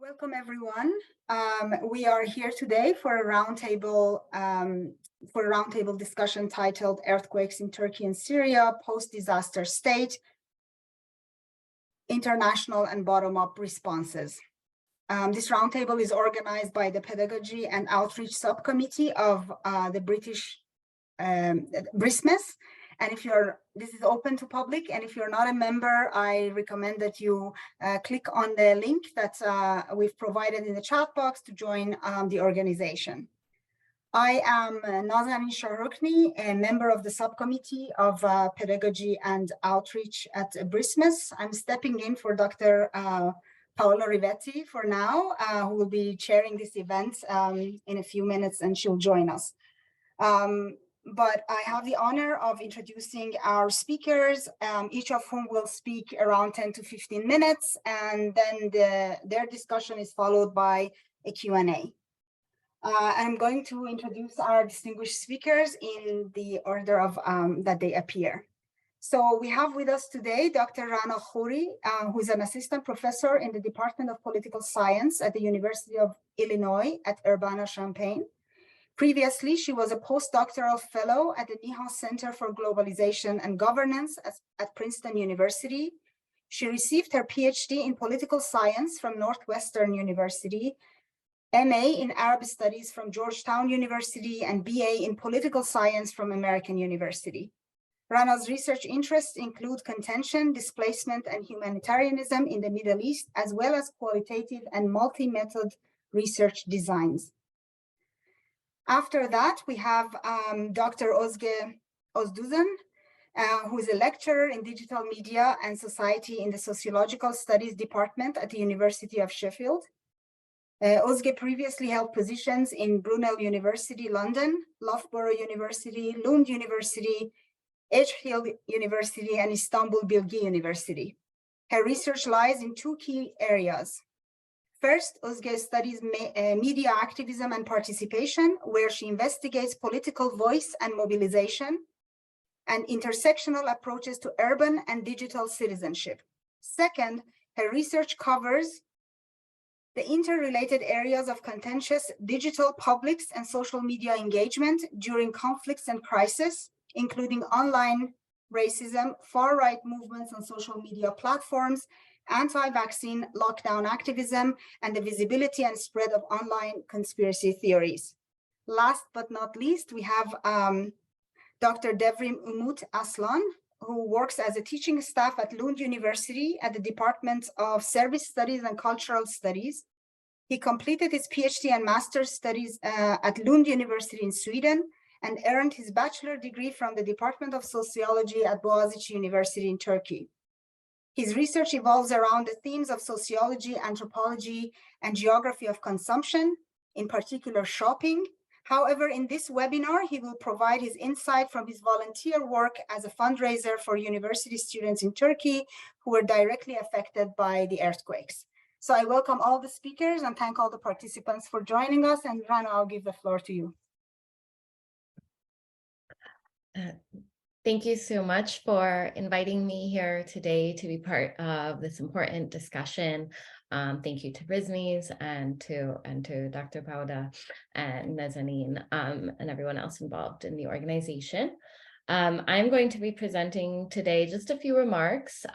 Welcome, everyone. We are here today for a roundtable discussion titled "Earthquakes in Turkey and Syria: Post-Disaster State, International and Bottom-Up Responses." This roundtable is organized by the Pedagogy and Outreach Subcommittee of the British BRISMES. And this is open to public, and if you're not a member, I recommend that you click on the link that we've provided in the chat box to join the organization. I am Nazanin Shahrokni, a member of the subcommittee of Pedagogy and Outreach at BRISMES. I'm stepping in for Dr. Paola Rivetti for now, who will be chairing this event in a few minutes, and she'll join us. But I have the honor of introducing our speakers, each of whom will speak around 10 to 15 minutes, and then their discussion is followed by a Q&A. I'm going to introduce our distinguished speakers in the order of that they appear. So we have with us today Dr. Rana Khoury, who is an assistant professor in the Department of Political Science at the University of Illinois at Urbana-Champaign. Previously, she was a postdoctoral fellow at the Neha Center for Globalization and Governance at Princeton University. She received her PhD in political science from Northwestern University, MA in Arab Studies from Georgetown University, and BA in political science from American University. Rana's research interests include contention, displacement, and humanitarianism in the Middle East, as well as qualitative and multi-method research designs. After that, we have Dr. Ozduzen, who is a lecturer in digital media and society in the Sociological Studies Department at the University of Sheffield. Ozge previously held positions in Brunel University, London, Loughborough University, Lund University, Edgehill University, and Istanbul Bilgi University. Her research lies in two key areas. First, Ozge studies media activism and participation, where she investigates political voice and mobilization, and intersectional approaches to urban and digital citizenship. Second, her research covers the interrelated areas of contentious digital publics and social media engagement during conflicts and crisis, including online racism, far-right movements on social media platforms, anti-vaccine lockdown activism, and the visibility and spread of online conspiracy theories. Last but not least, we have Dr. Devrim Umut Aslan, who works as a teaching staff at Lund University at the Department of Service Studies and Cultural Studies. He completed his PhD and master's studies at Lund University in Sweden and earned his bachelor degree from the Department of Sociology at Bogazici University in Turkey. His research evolves around the themes of sociology, anthropology, and geography of consumption, in particular shopping. However, in this webinar, he will provide his insight from his volunteer work as a fundraiser for university students in Turkey who were directly affected by the earthquakes. So I welcome all the speakers and thank all the participants for joining us. And Rana, I'll give the floor to you. Thank you so much for inviting me here today to be part of this important discussion. Thank you to BRISMES and to Dr. Paola and Nazanin and everyone else involved in the organization. I'm going to be presenting today just a few remarks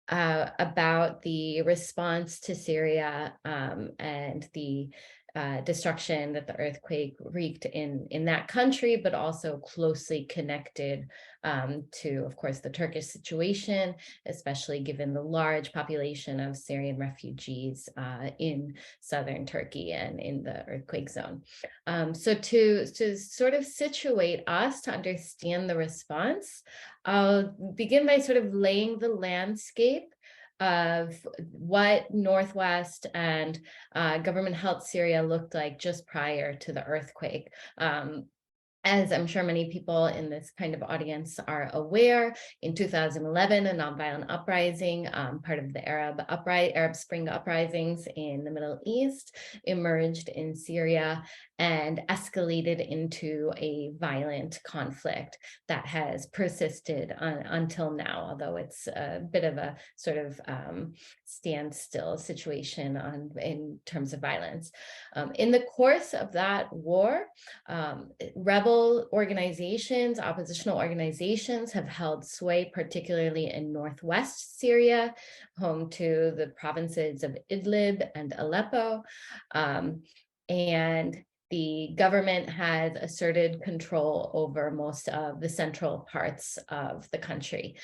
about the response to Syria and the destruction that the earthquake wreaked in that country, but also closely connected to, of course, the Turkish situation, especially given the large population of Syrian refugees in southern Turkey and in the earthquake zone. So to sort of situate us to understand the response, I'll begin by sort of laying the landscape of what Northwest and government-held Syria looked like just prior to the earthquake. As I'm sure many people in this kind of audience are aware, in 2011, a nonviolent uprising, part of the Arab Spring uprisings in the Middle East, emerged in Syria. and escalated into a violent conflict that has persisted until now, although it's a bit of a sort of standstill situation in terms of violence. In the course of that war, rebel organizations, oppositional organizations have held sway, particularly in northwest Syria, home to the provinces of Idlib and Aleppo. And the government has asserted control over most of the central parts of the country.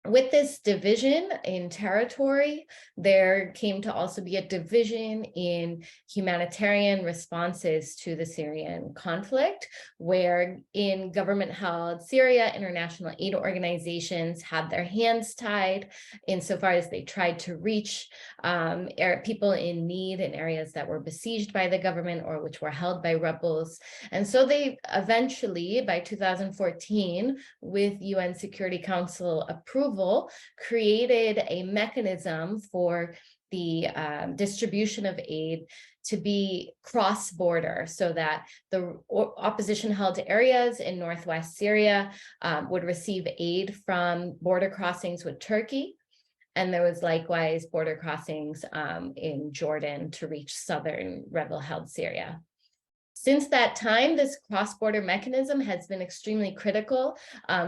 With this division in territory, there came to also be a division in humanitarian responses to the Syrian conflict, where in government-held Syria, international aid organizations had their hands tied insofar as they tried to reach people in need in areas that were besieged by the government or which were held by rebels. And so they eventually, by 2014, with UN Security Council approval, created a mechanism for the distribution of aid to be cross-border, so that the opposition-held areas in northwest Syria would receive aid from border crossings with Turkey. And there was likewise border crossings in Jordan to reach southern rebel-held Syria. Since that time, this cross-border mechanism has been extremely critical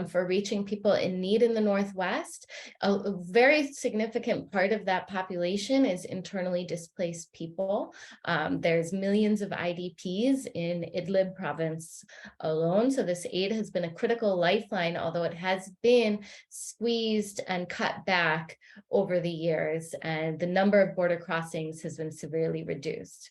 for reaching people in need in the Northwest. A very significant part of that population is internally displaced people. There's millions of IDPs in Idlib province alone. So this aid has been a critical lifeline, although it has been squeezed and cut back over the years, and the number of border crossings has been severely reduced.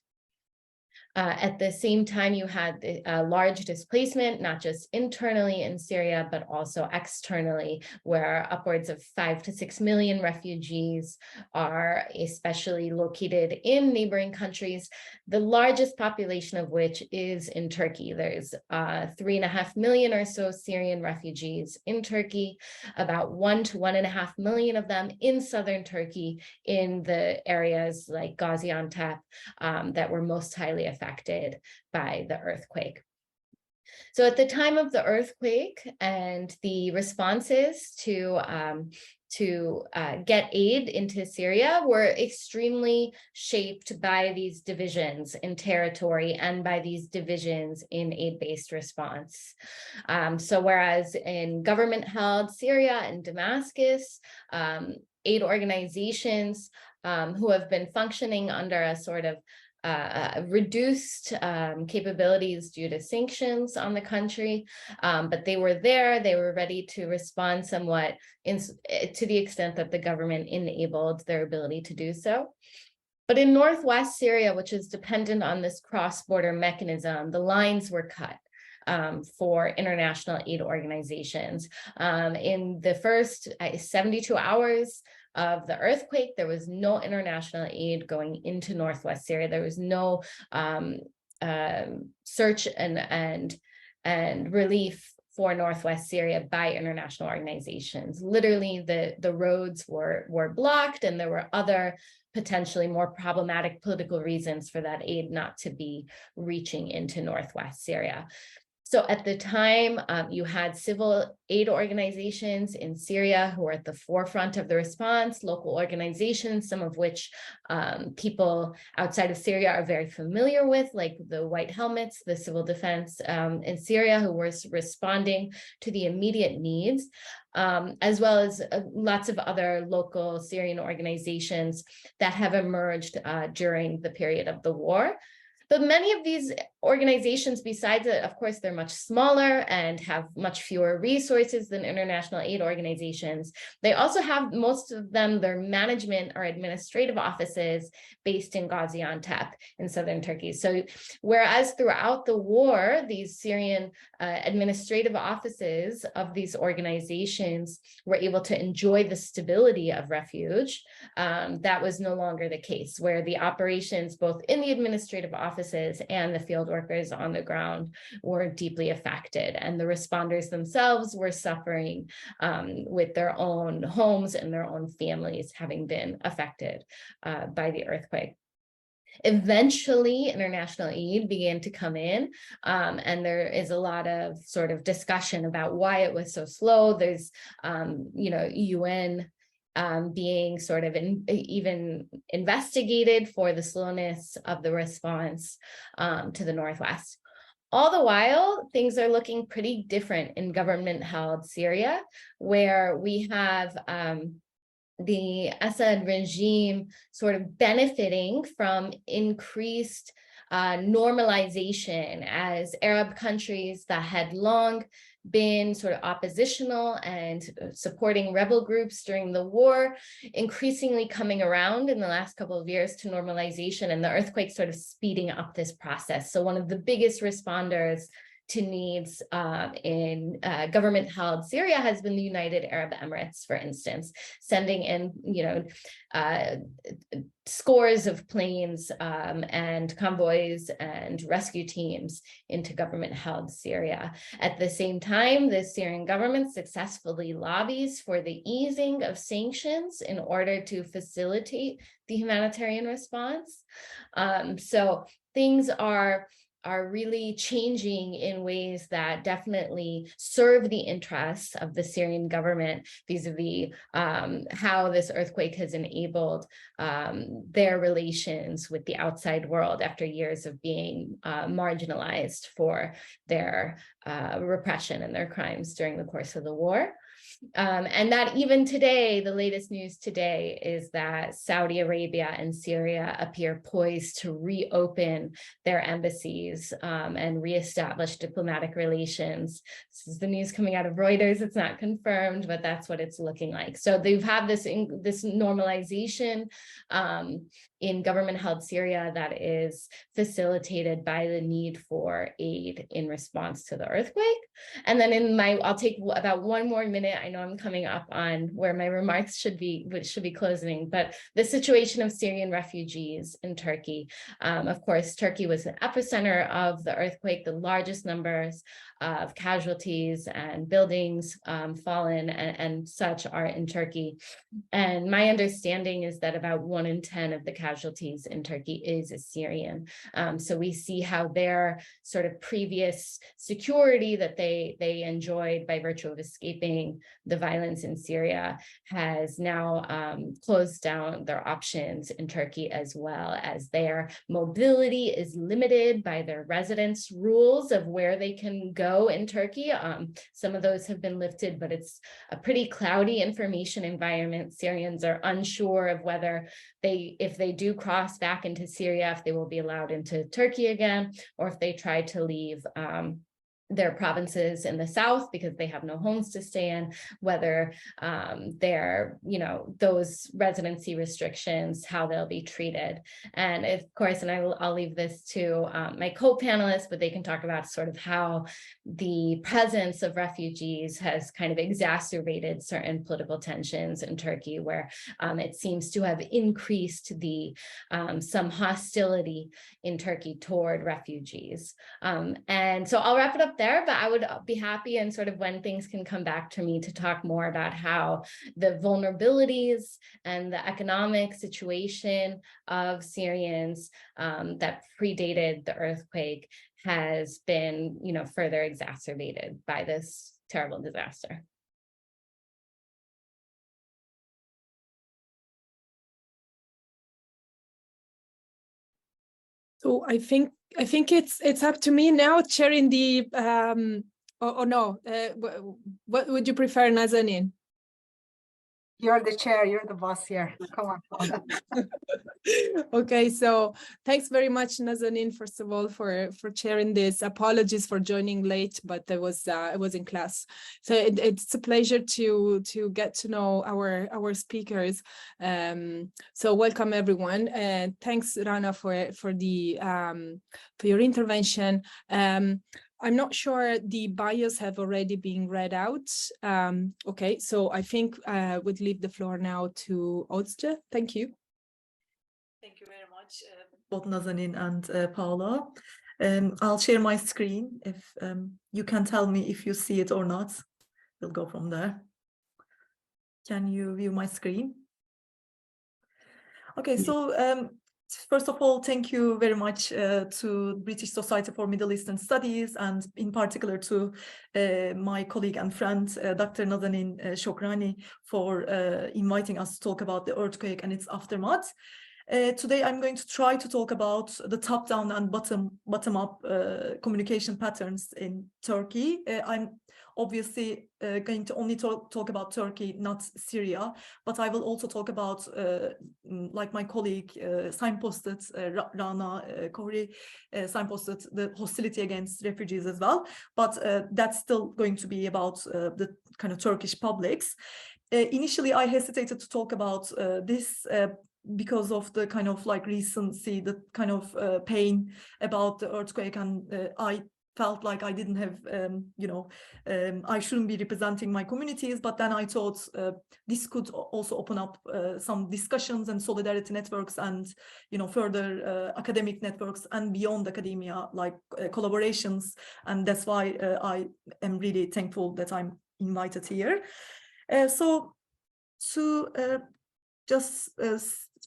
At the same time, you had a large displacement, not just internally in Syria, but also externally, where upwards of 5 to 6 million refugees are especially located in neighboring countries, the largest population of which is in Turkey. There's 3.5 million or so Syrian refugees in Turkey, about 1 to 1.5 million of them in southern Turkey, in the areas like Gaziantep that were most highly affected by the earthquake. So at the time of the earthquake and the responses to get aid into Syria were extremely shaped by these divisions in territory and by these divisions in aid-based response. So whereas in government-held Syria and Damascus, aid organizations who have been functioning under a sort of reduced capabilities due to sanctions on the country, but they were there, they were ready to respond somewhat to the extent that the government enabled their ability to do so. But in northwest Syria, which is dependent on this cross-border mechanism, the lines were cut for international aid organizations. In the first 72 hours of the earthquake, there was no international aid going into northwest Syria. There was no search and relief for northwest Syria by international organizations. Literally, the roads were blocked, and there were other potentially more problematic political reasons for that aid not to be reaching into northwest Syria. So at the time, you had civil aid organizations in Syria who were at the forefront of the response, local organizations, some of which people outside of Syria are very familiar with, like the White Helmets, the civil defense in Syria, who were responding to the immediate needs, as well as lots of other local Syrian organizations that have emerged during the period of the war. But many of these organizations, besides it, of course, they're much smaller and have much fewer resources than international aid organizations. They also have, most of them, their management or administrative offices based in Gaziantep in southern Turkey. So whereas throughout the war, these Syrian administrative offices of these organizations were able to enjoy the stability of refuge, that was no longer the case, where the operations, both in the administrative offices and the field workers on the ground, were deeply affected, and the responders themselves were suffering with their own homes and their own families having been affected by the earthquake. Eventually, international aid began to come in, and there is a lot of sort of discussion about why it was so slow. There's, UN being sort of even investigated for the slowness of the response to the Northwest. All the while, things are looking pretty different in government-held Syria, where we have the Assad regime sort of benefiting from increased normalization as Arab countries that had long been sort of oppositional and supporting rebel groups during the war, increasingly coming around in the last couple of years to normalization, and the earthquake sort of speeding up this process. So one of the biggest responders to needs in government-held Syria has been the United Arab Emirates, for instance, sending in, scores of planes and convoys and rescue teams into government-held Syria. At the same time, the Syrian government successfully lobbies for the easing of sanctions in order to facilitate the humanitarian response. So things are really changing in ways that definitely serve the interests of the Syrian government vis-a-vis how this earthquake has enabled their relations with the outside world after years of being marginalized for their repression and their crimes during the course of the war. And that even today, the latest news today is that Saudi Arabia and Syria appear poised to reopen their embassies and reestablish diplomatic relations. This is the news coming out of Reuters. It's not confirmed, but that's what it's looking like. So they've had this normalization in government-held Syria that is facilitated by the need for aid in response to the earthquake. And then I'll take about one more minute. I know I'm coming up on where my remarks should be closing, but the situation of Syrian refugees in Turkey. Of course, Turkey was the epicenter of the earthquake, the largest numbers of casualties and buildings fallen and such are in Turkey. And my understanding is that about 1 in 10 of the casualties in Turkey is Syrian. So we see how their sort of previous security that they enjoyed by virtue of escaping the violence in Syria has now closed down their options in Turkey, as well as their mobility is limited by their residence rules of where they can go in Turkey. Some of those have been lifted, but it's a pretty cloudy information environment. Syrians are unsure of whether if they do cross back into Syria, if they will be allowed into Turkey again, or if they try to leave their provinces in the south because they have no homes to stay in, whether those residency restrictions, how they'll be treated. And of course, and I'll leave this to my co-panelists, but they can talk about sort of how the presence of refugees has kind of exacerbated certain political tensions in Turkey, where it seems to have increased some hostility in Turkey toward refugees. And so I'll wrap it up there, but I would be happy, and sort of when things can come back to me, to talk more about how the vulnerabilities and the economic situation of Syrians that predated the earthquake has been, further exacerbated by this terrible disaster. So I think it's up to me now, chairing the no. What would you prefer, Nazanin? You're the chair, you're the boss here. Come on. Okay, so thanks very much, Nazanin, first of all, for chairing this. Apologies for joining late, but I was in class. So it's a pleasure to get to know our speakers. So welcome everyone, and thanks, Rana, for your intervention. I'm not sure the bios have already been read out. Okay, so I think we'd leave the floor now to Ozge. Thank you. Thank you very much, both Nazanin and Paula. I'll share my screen. If you can tell me if you see it or not, we'll go from there. Can you view my screen? Okay, so First of all, thank you very much to British Society for Middle Eastern Studies, and in particular to my colleague and friend, Dr. Nazanin Shahrokni, for inviting us to talk about the earthquake and its aftermath. Today, I'm going to try to talk about the top-down and bottom-up communication patterns in Turkey. I'm obviously going to only talk about Turkey, not Syria, but I will also talk about, like my colleague signposted, Rana, Khoury, signposted the hostility against refugees as well, but that's still going to be about the kind of Turkish publics. Initially, I hesitated to talk about this because of the kind of like recency, the kind of pain about the earthquake, and I felt like I didn't have, I shouldn't be representing my communities, but then I thought this could also open up some discussions and solidarity networks and, further academic networks and beyond academia, like collaborations. And that's why I am really thankful that I'm invited here.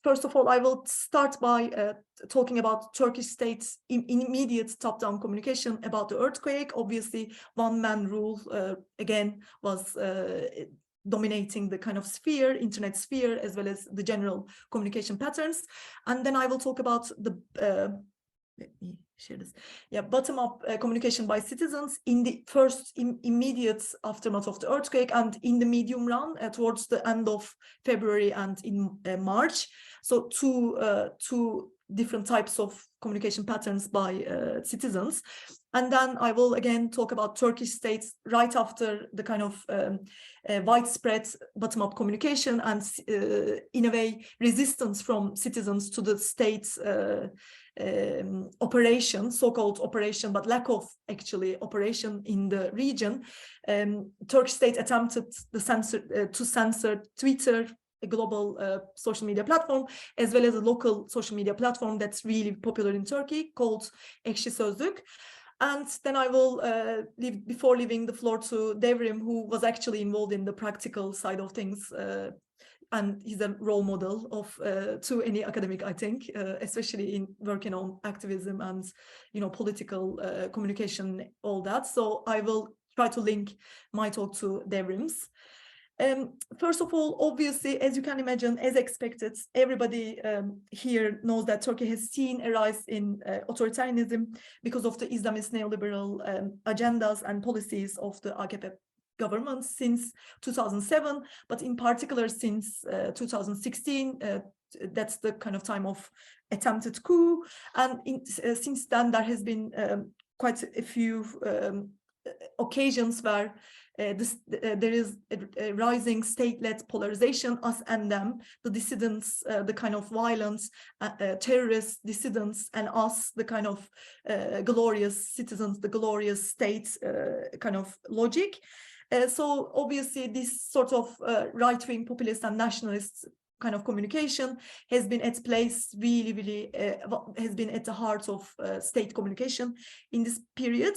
First of all, I will start by talking about Turkish state's immediate top-down communication about the earthquake. Obviously, one-man rule, again, was dominating the kind of sphere, internet sphere, as well as the general communication patterns. And then I will talk about the let me share this. Yeah, bottom-up communication by citizens in the first immediate aftermath of the earthquake, and in the medium run towards the end of February and in March. So two different types of communication patterns by citizens. And then I will again talk about Turkish states right after the kind of widespread bottom-up communication and in a way resistance from citizens to the state's operation, so-called operation, but lack of actually operation in the region. Turkish state attempted to censor Twitter, a global social media platform, as well as a local social media platform that's really popular in Turkey called Ekşi Sözlük. And then I will, before leaving the floor to Devrim, who was actually involved in the practical side of things, and he's a role model of to any academic, I think, especially in working on activism and, political communication, all that. So I will try to link my talk to Devrim's. First of all, obviously, as you can imagine, as expected, everybody here knows that Turkey has seen a rise in authoritarianism because of the Islamist neoliberal agendas and policies of the AKP government since 2007, but in particular since 2016. That's the kind of time of attempted coup. And since then, there has been quite a few occasions where there is a rising state-led polarization, us and them, the dissidents, the kind of violent terrorist dissidents, and us, the kind of glorious citizens, the glorious state kind of logic. So obviously this sort of right-wing populist and nationalist kind of communication has been at place, really has been at the heart of state communication in this period.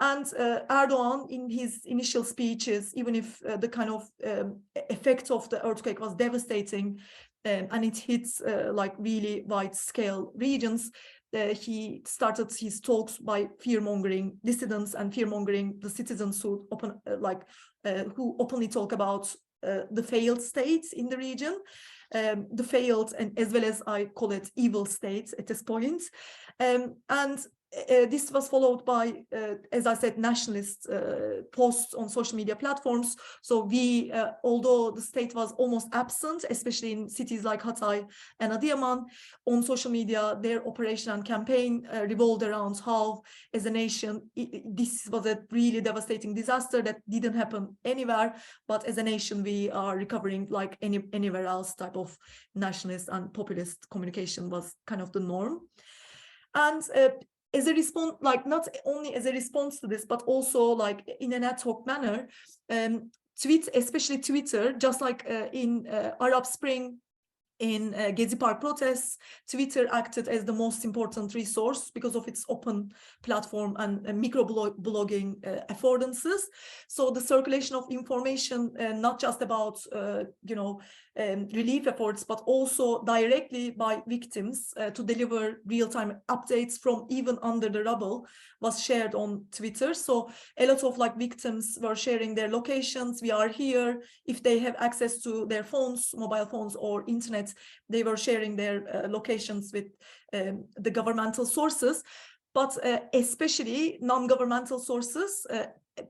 And Erdogan, in his initial speeches, even if the kind of effect of the earthquake was devastating and it hits like really wide-scale regions, he started his talks by fear-mongering dissidents and fear-mongering the citizens who openly talk about the failed states in the region, the failed, and as well as I call it evil states at this point. And this was followed by, as I said, nationalist posts on social media platforms. So we, although the state was almost absent, especially in cities like Hatay and Adıyaman, on social media, their operation and campaign revolved around how, as a nation, this was a really devastating disaster that didn't happen anywhere, but as a nation, we are recovering like anywhere else. Type of nationalist and populist communication was kind of the norm. And as a response, like not only as a response to this, but also like in an ad hoc manner, especially Twitter, just like in Arab Spring in Gezi Park protests, Twitter acted as the most important resource because of its open platform and microblogging affordances. So the circulation of information, not just about relief efforts, but also directly by victims to deliver real-time updates from even under the rubble, was shared on Twitter. So a lot of victims were sharing their locations. We are here. If they have access to their phones, mobile phones or internet, they were sharing their locations with the governmental sources, but especially non-governmental sources.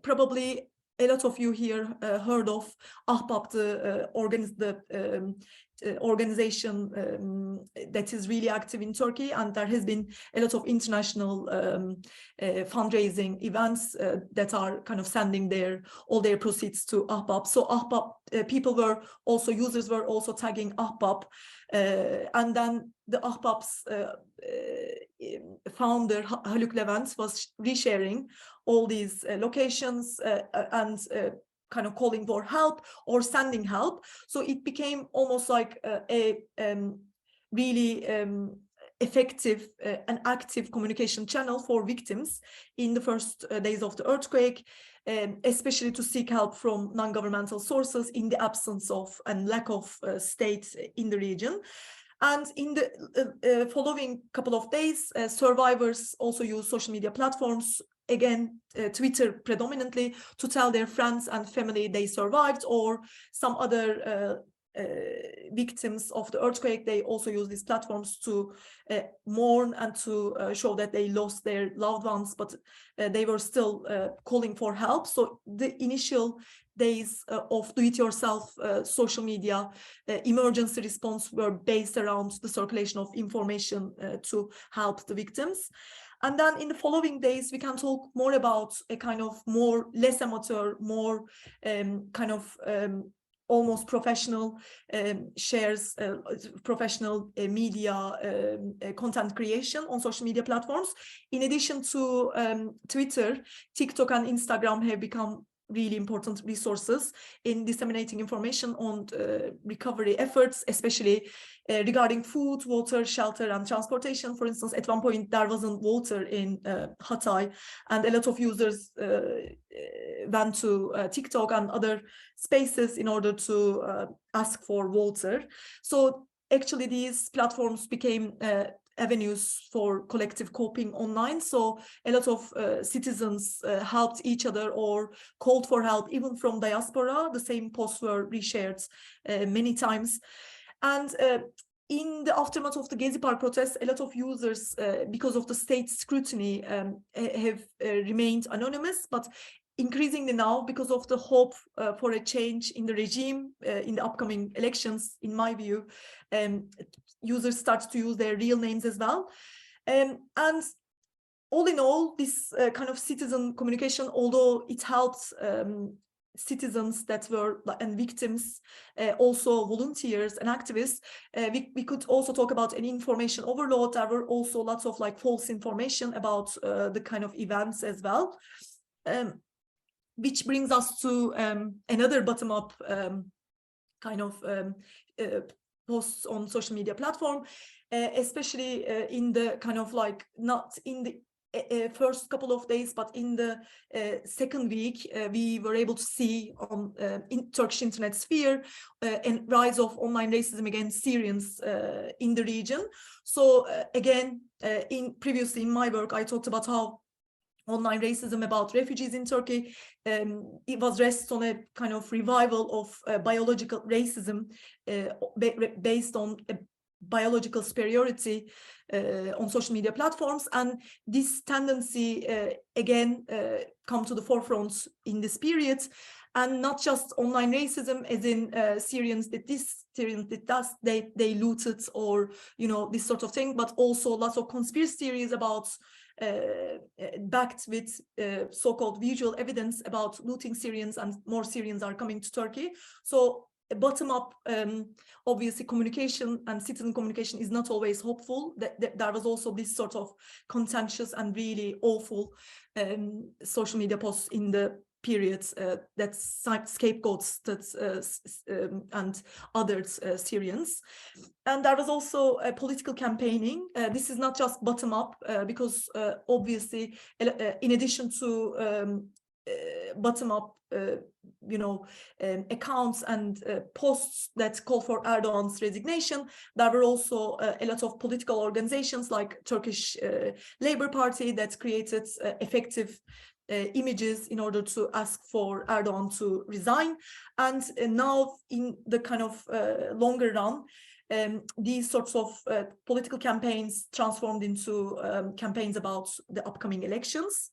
Probably a lot of you here heard of Ahbap, the organization that is really active in Turkey, and there has been a lot of international fundraising events that are kind of sending all their proceeds to Ahbap. So Ahbap users were also tagging Ahbap, and then the Ahbap's founder Haluk Levent was resharing all these locations and kind of calling for help or sending help. So it became almost like a really effective and active communication channel for victims in the first days of the earthquake, especially to seek help from non-governmental sources in the absence of and lack of state in the region. And in the following couple of days, survivors also use social media platforms, again, Twitter predominantly, to tell their friends and family they survived, or some other victims of the earthquake. They also use these platforms to mourn and to show that they lost their loved ones, but they were still calling for help. So the initial days of do-it-yourself social media emergency response were based around the circulation of information to help the victims. And then in the following days, we can talk more about a kind of less amateur, more almost professional shares, professional media content creation on social media platforms. In addition to Twitter, TikTok and Instagram have become really important resources in disseminating information on recovery efforts, especially regarding food, water, shelter, and transportation. For instance, at one point there wasn't water in Hatay, and a lot of users went to TikTok and other spaces in order to ask for water. So actually these platforms became avenues for collective coping online. So a lot of citizens helped each other or called for help, even from diaspora. The same posts were reshared many times. And in the aftermath of the Gezi Park protests, a lot of users, because of the state scrutiny, have remained anonymous, but increasingly now, because of the hope for a change in the regime in the upcoming elections, in my view, users start to use their real names as well. And all in all, this kind of citizen communication, although it helped citizens that were and victims, also volunteers and activists, we could also talk about an information overload. There were also lots of false information about the kind of events as well, which brings us to another bottom-up kind of posts on social media platform, especially in the kind of not in the first couple of days, but in the second week, we were able to see on in Turkish internet sphere a rise of online racism against Syrians in the region. So again, previously in my work, I talked about how online racism about refugees in Turkey, it was rests on a kind of revival of biological racism based on biological superiority on social media platforms. And this tendency again come to the forefront in this period. And not just online racism, as in Syrians did this, Syrians did that, they looted, or this sort of thing, but also lots of conspiracy theories about backed with so-called visual evidence about looting Syrians, and more Syrians are coming to Turkey. So bottom-up, obviously, communication and citizen communication is not always hopeful. There was also this sort of contentious and really awful social media posts in the periods that scapegoats and others Syrians. And there was also a political campaigning. This is not just bottom up because obviously in addition to bottom up accounts and posts that call for Erdogan's resignation, there were also a lot of political organizations like Turkish Labour Party that created effective images in order to ask for Erdogan to resign. And now in the kind of longer run, these sorts of political campaigns transformed into campaigns about the upcoming elections.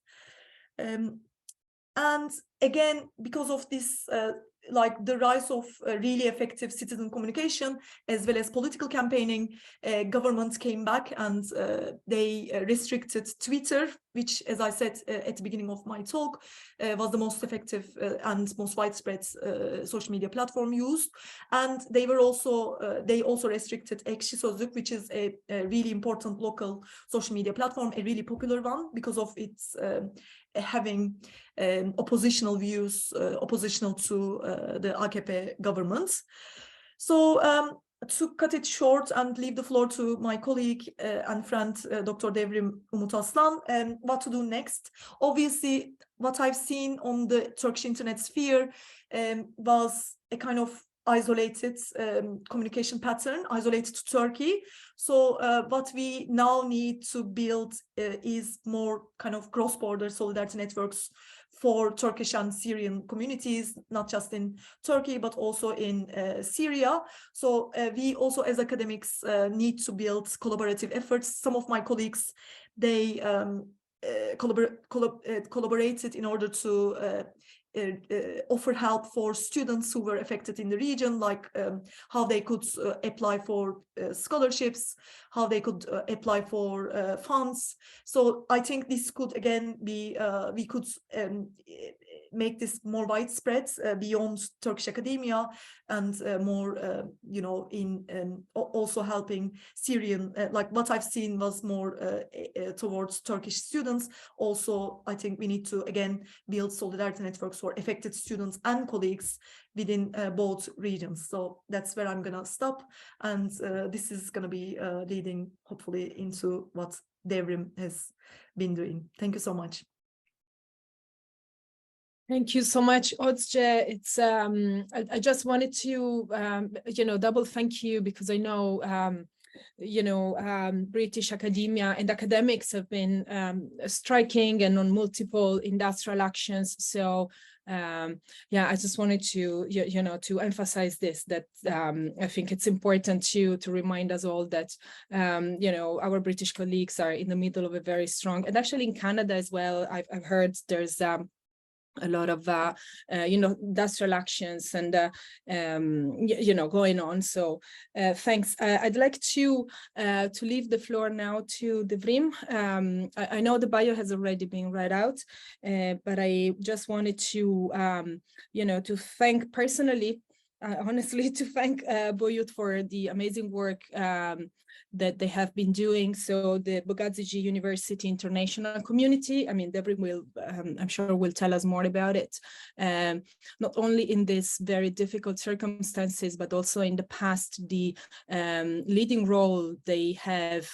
And again, because of this, like the rise of really effective citizen communication as well as political campaigning, governments came back and they restricted Twitter, which, as I said at the beginning of my talk, was the most effective and most widespread social media platform used. And they also restricted Ekşi Sözlük, which is a really important local social media platform, a really popular one because of its having oppositional views, oppositional to the AKP government. So to cut it short and leave the floor to my colleague and friend, Dr. Devrim Umut Aslan, what to do next? Obviously, what I've seen on the Turkish internet sphere was a kind of isolated communication pattern, isolated to Turkey. So what we now need to build is more kind of cross-border solidarity networks for Turkish and Syrian communities, not just in Turkey, but also in Syria. So we also as academics need to build collaborative efforts. Some of my colleagues, they collaborated in order to offer help for students who were affected in the region, like how they could apply for scholarships, how they could apply for funds. So I think this could again be, we could make this more widespread beyond Turkish academia and more, in also helping Syrian, like what I've seen was more towards Turkish students. Also, I think we need to again build solidarity networks for affected students and colleagues within both regions. So that's where I'm gonna stop. And this is gonna be leading hopefully into what Devrim has been doing. Thank you so much. Thank you so much, Ozge. It's I just wanted to double thank you because I know British academia and academics have been striking and on multiple industrial actions. So yeah, I just wanted to to emphasize this, that I think it's important to remind us all that our British colleagues are in the middle of a very strong, and actually in Canada as well. I've heard there's a lot of industrial actions and going on. So thanks. I'd like to leave the floor now to Devrim. I know the bio has already been read out, but I just wanted to to thank personally, honestly, to thank BOYUT for the amazing work that they have been doing. So the Bogazici University International Community, I mean, Devrim will, I'm sure will tell us more about it, not only in this very difficult circumstances, but also in the past, the leading role they have,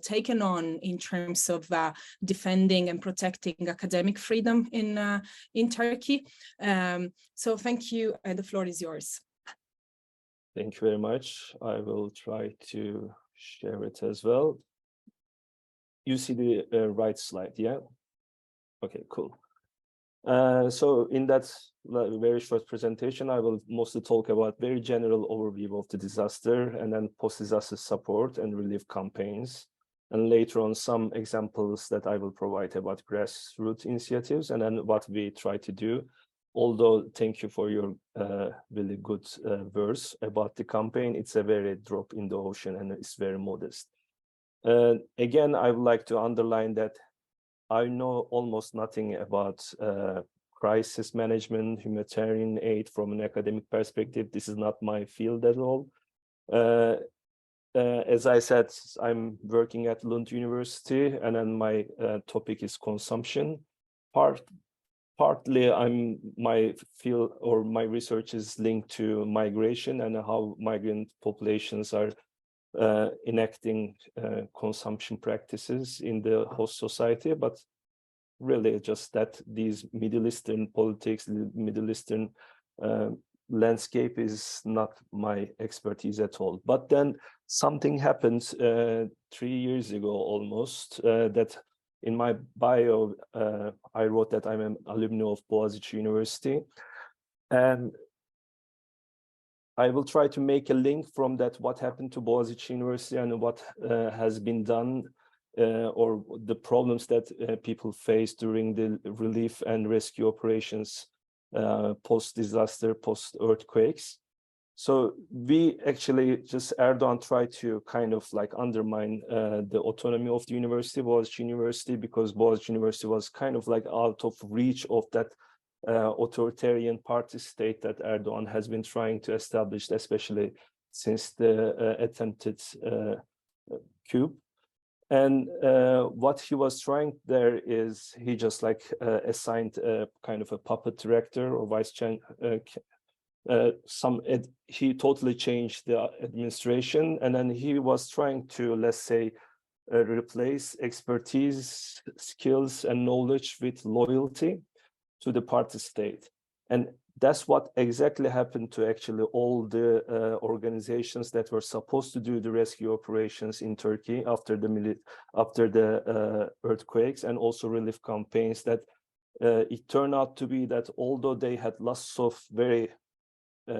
taken on in terms of defending and protecting academic freedom in Turkey. So thank you, and the floor is yours. Thank you very much. I will try to share it as well. You see the right slide, yeah? Okay, cool. So in that very short presentation, I will mostly talk about very general overview of the disaster and then post-disaster support and relief campaigns. And later on, some examples that I will provide about grassroots initiatives and then what we try to do. Although, thank you for your really good verse about the campaign. It's a very drop in the ocean and it's very modest. Again, I would like to underline that I know almost nothing about crisis management, humanitarian aid from an academic perspective. This is not my field at all. As I said, I'm working at Lund University and then my topic is consumption part. partly my field or my research is linked to migration and how migrant populations are enacting consumption practices in the host society, but really just that these Middle Eastern politics, the Middle Eastern landscape is not my expertise at all. But then something happened 3 years ago almost, that in my bio, I wrote that I'm an alumni of Bogazici University. And I will try to make a link from that, what happened to Bogazici University and what has been done, or the problems that people face during the relief and rescue operations post-disaster, post-earthquakes. So we actually just, Erdogan tried to kind of like undermine the autonomy of the university, Bogazici University, because Bogazici University was kind of like out of reach of that authoritarian party state that Erdogan has been trying to establish, especially since the attempted coup. And what he was trying there is he just like assigned a kind of a puppet director or vice chancellor. He totally changed the administration, and then he was trying to, let's say, replace expertise, skills, and knowledge with loyalty to the party state. And that's what exactly happened to actually all the organizations that were supposed to do the rescue operations in Turkey after the earthquakes and also relief campaigns. That it turned out to be that although they had lots of very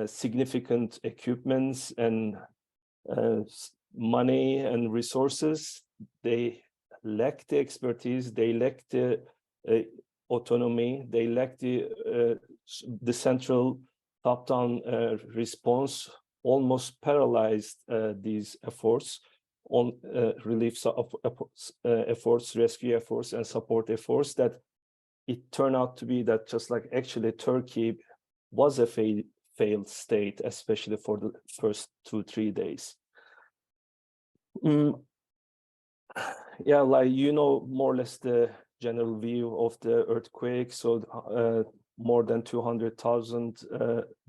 significant equipments and money and resources, they lacked the expertise, they lacked the autonomy, they lacked the central top-down response, almost paralyzed these efforts on relief efforts, rescue efforts, and support efforts. That it turned out to be that just like actually Turkey was a failed state, especially for the first 2-3 days. Yeah, like, you know, more or less the general view of the earthquake. So more than 200,000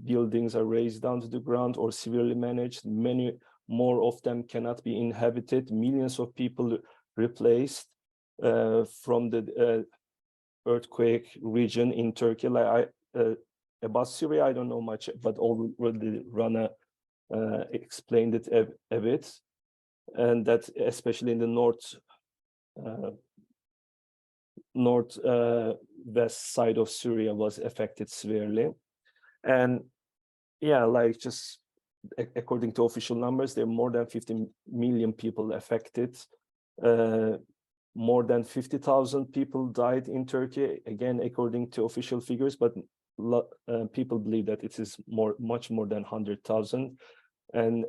buildings are razed down to the ground or severely managed. Many more of them cannot be inhabited. Millions of people replaced from the earthquake region in Turkey. Like about Syria, I don't know much, but already Rana explained it a bit, and that especially in the northwest side of Syria was affected severely. And yeah, like just according to official numbers, there are more than 50 million people affected. More than 50,000 people died in Turkey, again, according to official figures, but people believe that it is much more than 100,000. And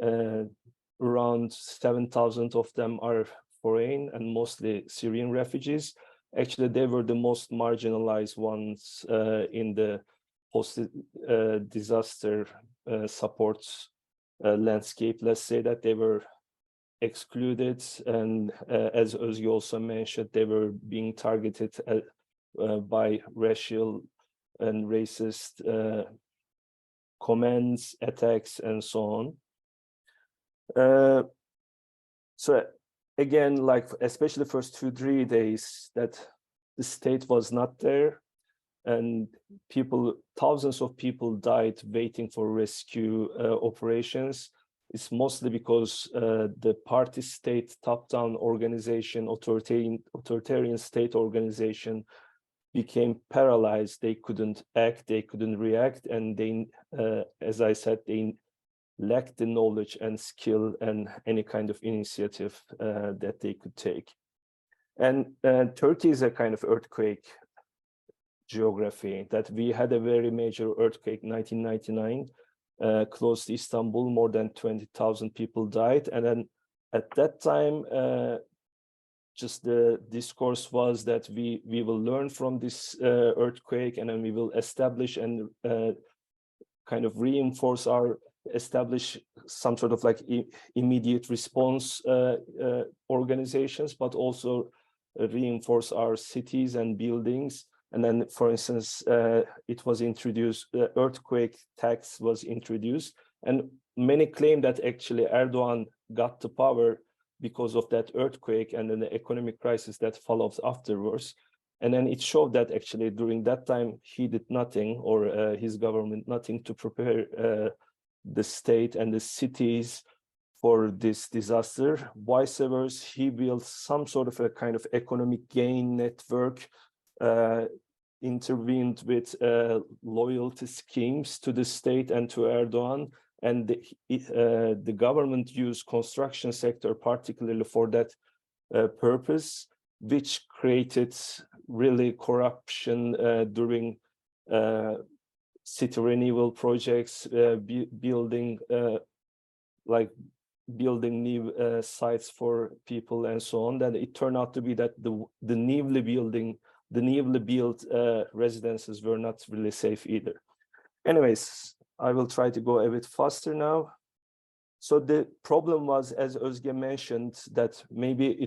around 7,000 of them are foreign and mostly Syrian refugees. Actually, they were the most marginalized ones in the post-disaster support landscape. Let's say that they were excluded, and as Ozge also mentioned, they were being targeted by racial and racist comments, attacks, and so on. So again, like especially the first 2-3 days that the state was not there, and thousands of people died waiting for rescue operations. It's mostly because the party state top-down organization, authoritarian state organization became paralyzed. They couldn't act, they couldn't react, and they, as I said, they lacked the knowledge and skill and any kind of initiative that they could take. And Turkey is a kind of earthquake geography, that we had a very major earthquake in 1999, close to Istanbul, more than 20,000 people died. And then at that time, just the discourse was that we will learn from this earthquake, and then we will establish and kind of establish some sort of like immediate response organizations, but also reinforce our cities and buildings And then, for instance, it was introduced, the earthquake tax was introduced, and many claim that actually Erdogan got the power because of that earthquake and then the economic crisis that followed afterwards. And then it showed that actually during that time, he did nothing, or his government nothing, to prepare the state and the cities for this disaster. Vice versa, he built some sort of a kind of economic gain network, intervened with loyalty schemes to the state and to Erdogan. And the government used construction sector particularly for that purpose, which created really corruption during city renewal projects, building new sites for people and so on. Then it turned out to be that the newly built residences were not really safe either. Anyways, I will try to go a bit faster now. So the problem was, as Ozge mentioned, that maybe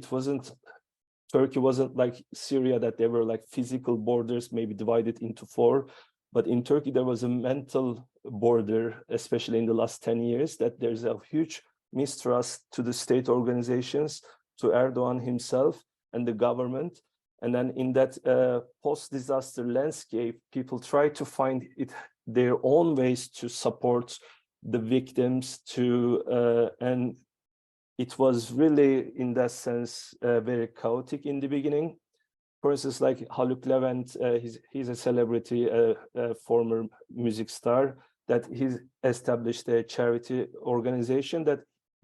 Turkey wasn't like Syria, that there were like physical borders, maybe divided into 4. But in Turkey, there was a mental border, especially in the last 10 years, that there's a huge mistrust to the state organizations, to Erdogan himself and the government. And then in that post-disaster landscape, people try to find their own ways to support the victims, and it was really, in that sense, very chaotic in the beginning. For instance, like Haluk Levent, he's a celebrity, a former music star, that he's established a charity organization.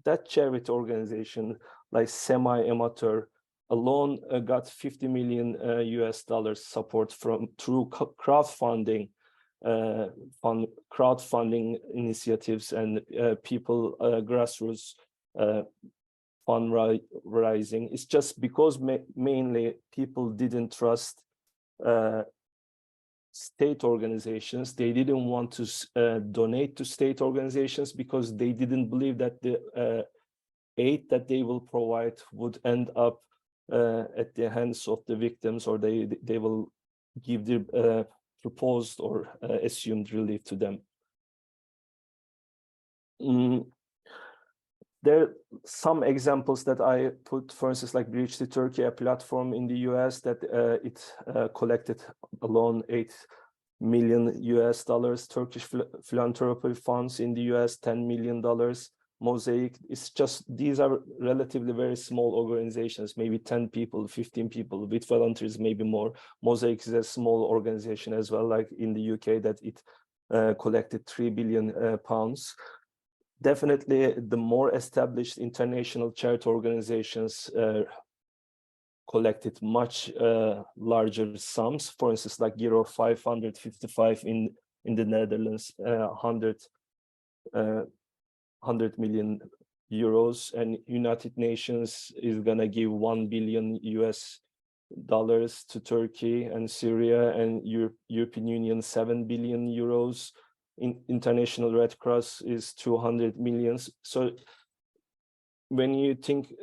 That charity organization, like semi-amateur, alone got $50 million US support through crowdfunding, crowdfunding initiatives and people grassroots fundraising. It's just because mainly people didn't trust state organizations. They didn't want to donate to state organizations because they didn't believe that the aid that they will provide would end up at the hands of the victims, or they will give the proposed or assumed relief to them. There are some examples that I put, for instance, like Bridge to Turkey, a platform in the US that it collected alone $8 million US. Turkish philanthropy funds in the US, $10 million. Mosaic, it's just, these are relatively very small organizations, maybe 10 people, 15 people, with volunteers, maybe more. Mosaic is a small organization as well, like in the UK, that it collected £3 billion. Definitely the more established international charity organizations collected much larger sums. For instance, like Giro 555 in the Netherlands, 100 million euros, and United Nations is gonna give $1 billion US to Turkey and Syria, and European Union 7 billion euros. International Red Cross is 200 million. So when you think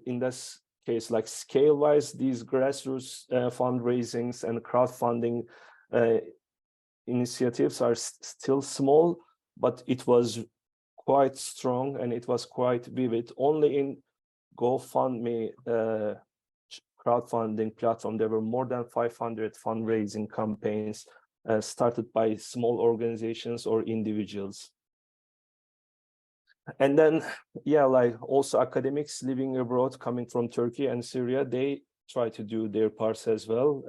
in this case, like scale-wise, these grassroots fundraisings and crowdfunding initiatives are still small, but it was quite strong and it was quite vivid. Only in GoFundMe crowdfunding platform, there were more than 500 fundraising campaigns started by small organizations or individuals. And then, yeah, like also academics living abroad, coming from Turkey and Syria, they try to do their parts as well.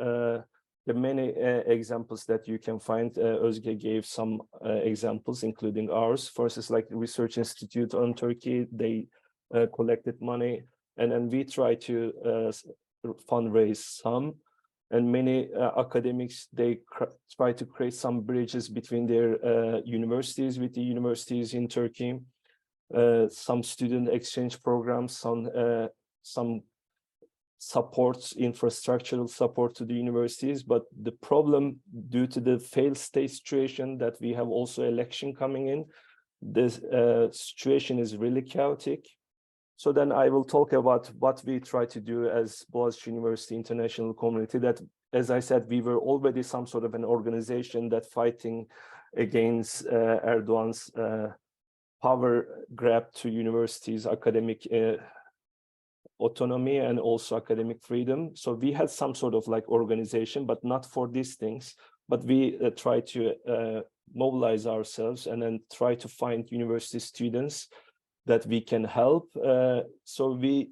There are many examples that you can find. Ozge gave some examples, including ours. For instance, like Research Institute on Turkey, they collected money, and then we try to fundraise some. And many academics, they try to create some bridges between their universities with the universities in Turkey. Some student exchange programs, some supports, infrastructural support to the universities. But the problem, due to the failed state situation, that we have also election coming in, this situation is really chaotic. So then I will talk about what we try to do as Boğazici University International Community, that as I said, we were already some sort of an organization that fighting against Erdogan's power grab to universities, academic autonomy, and also academic freedom. So we had some sort of like organization, but not for these things. But we try to mobilize ourselves and then try to find university students that we can help. So we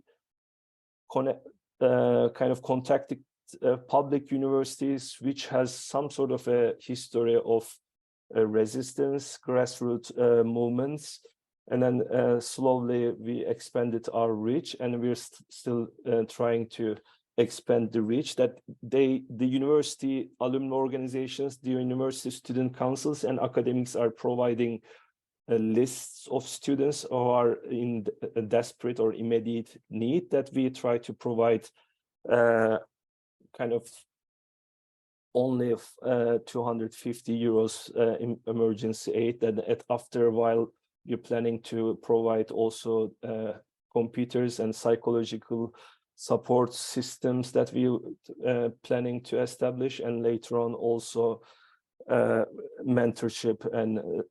kind of contacted public universities, which has some sort of a history of resistance, grassroots movements. And then slowly we expanded our reach, and we're still trying to expand the reach that the university alumni organizations, the university student councils and academics are providing lists of students who are in a desperate or immediate need, that we try to provide kind of only 250 euros in emergency aid, that after a while we're planning to provide also computers and psychological support systems that we planning to establish, and later on also mentorship and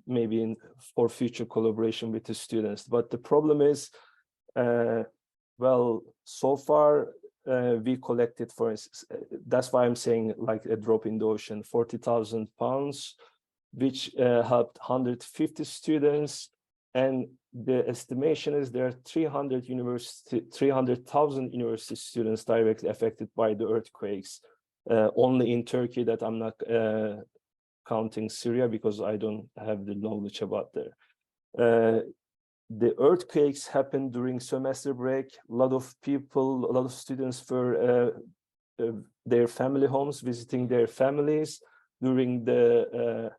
maybe for future collaboration with the students. But the problem is, well, so far we collected, for instance, that's why I'm saying like a drop in the ocean, £40,000, which helped 150 students, and the estimation is there are 300,000 university students directly affected by the earthquakes, only in Turkey, that I'm not counting Syria because I don't have the knowledge about there. The earthquakes happened during semester break. A lot of people, a lot of students were their family homes, visiting their families during the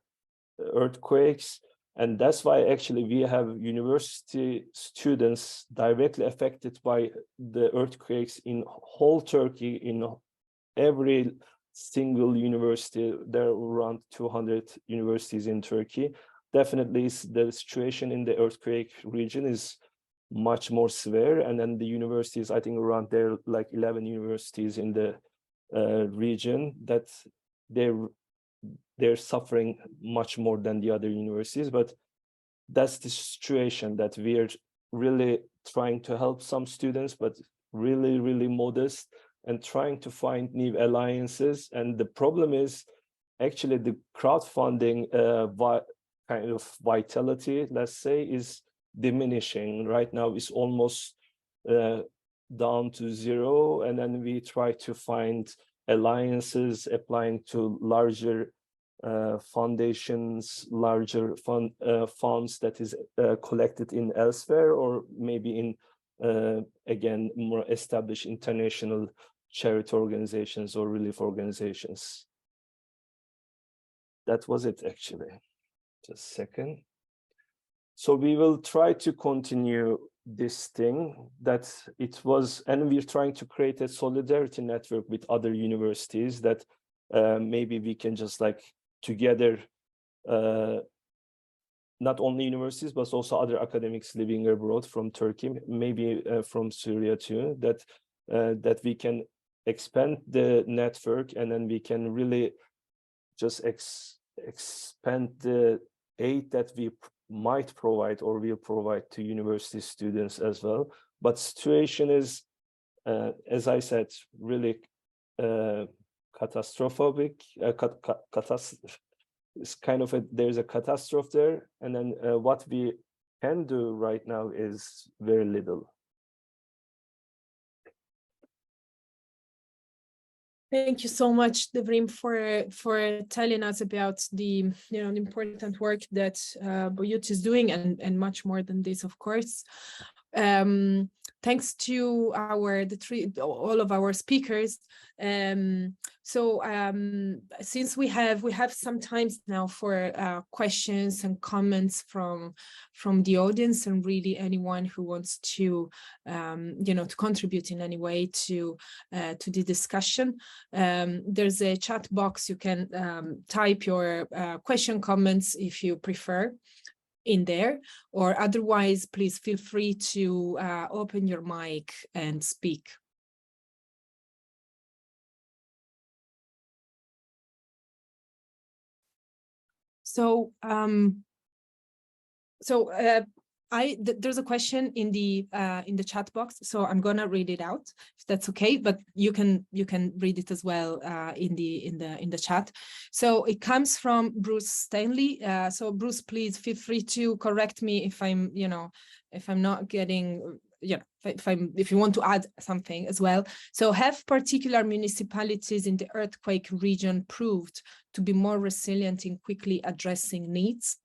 earthquakes. And that's why actually we have university students directly affected by the earthquakes in whole Turkey, in every single university. There are around 200 universities in Turkey. Definitely the situation in the earthquake region is much more severe. And then the universities, I think around there, like 11 universities in the region, that they're suffering much more than the other universities. But that's the situation, that we are really trying to help some students, but really, really modest, and trying to find new alliances. And the problem is actually the crowdfunding kind of vitality, let's say, is diminishing. Right now it's almost down to zero. And then we try to find alliances, applying to larger foundations, larger funds that is collected in elsewhere, or maybe in again more established international charity organizations or relief organizations. That was it actually. Just a second. So we will try to continue this thing that it was, and we're trying to create a solidarity network with other universities, that maybe we can just like together, not only universities, but also other academics living abroad from Turkey, maybe from Syria too, that we can expand the network, and then we can really just expand the aid that we might provide or will provide to university students as well. But situation is, as I said, really catastrophic. It's kind of there's a catastrophe there, and then what we can do right now is very little. Thank you so much, Devrim, for telling us about the the important work that BOYUT is doing, and much more than this, of course. Thanks to all of our speakers. Since we have some time now for questions and comments from the audience, and really anyone who wants to to contribute in any way to the discussion. There's a chat box. You can type your question, comments if you prefer in there, or otherwise please feel free to open your mic and speak. So there's a question in the chat box, so I'm gonna read it out if that's okay. But you can read it as well in the chat. So it comes from Bruce Stanley. So Bruce, please feel free to correct me if I'm not getting. Yeah, if you want to add something as well. So have particular municipalities in the earthquake region proved to be more resilient in quickly addressing needs?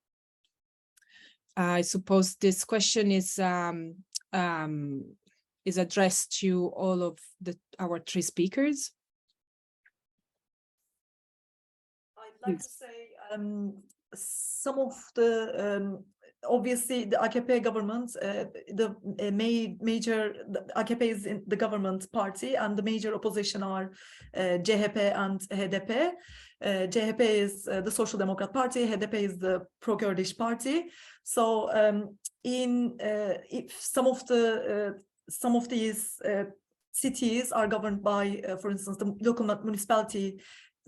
I suppose this question is addressed to all of our three speakers. I'd like to say some of the obviously the AKP government, the AKP is in the government party, and the major opposition are CHP and HDP. CHP is the Social Democrat Party, HDP is the pro-Kurdish party. So if some of these cities are governed by, for instance, the local municipality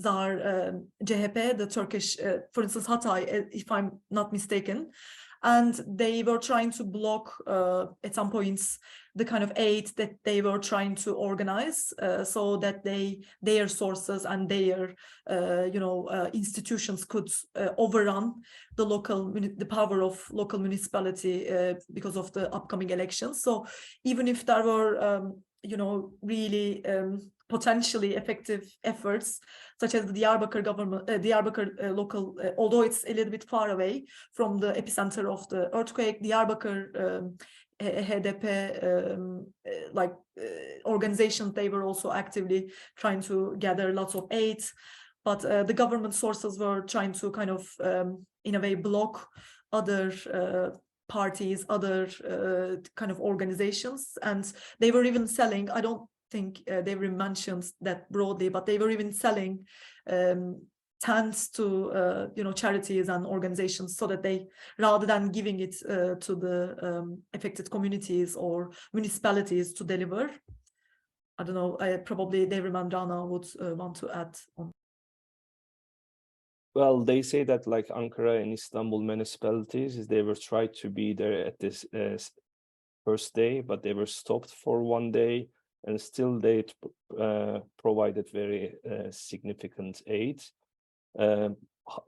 are CHP, the Turkish, for instance, Hatay, if I'm not mistaken, and they were trying to block at some points the kind of aid that they were trying to organize, so that their sources and their institutions could overrun the power of local municipality because of the upcoming elections. So even if there were really potentially effective efforts, such as the Diyarbakir government, Diyarbakir local, although it's a little bit far away from the epicenter of the earthquake, Diyarbakir HDP organizations, they were also actively trying to gather lots of aid, but the government sources were trying to kind of, in a way, block other parties, other kind of organizations, and they were even selling, I don't think Devrim mentions that broadly, but they were even selling tents to charities and organizations, so that they, rather than giving it to the affected communities or municipalities to deliver. I don't know, probably Devrim and Rana would want to add on. Well, they say that like Ankara and Istanbul municipalities, they were tried to be there at this first day, but they were stopped for one day, and still they provided very significant aid,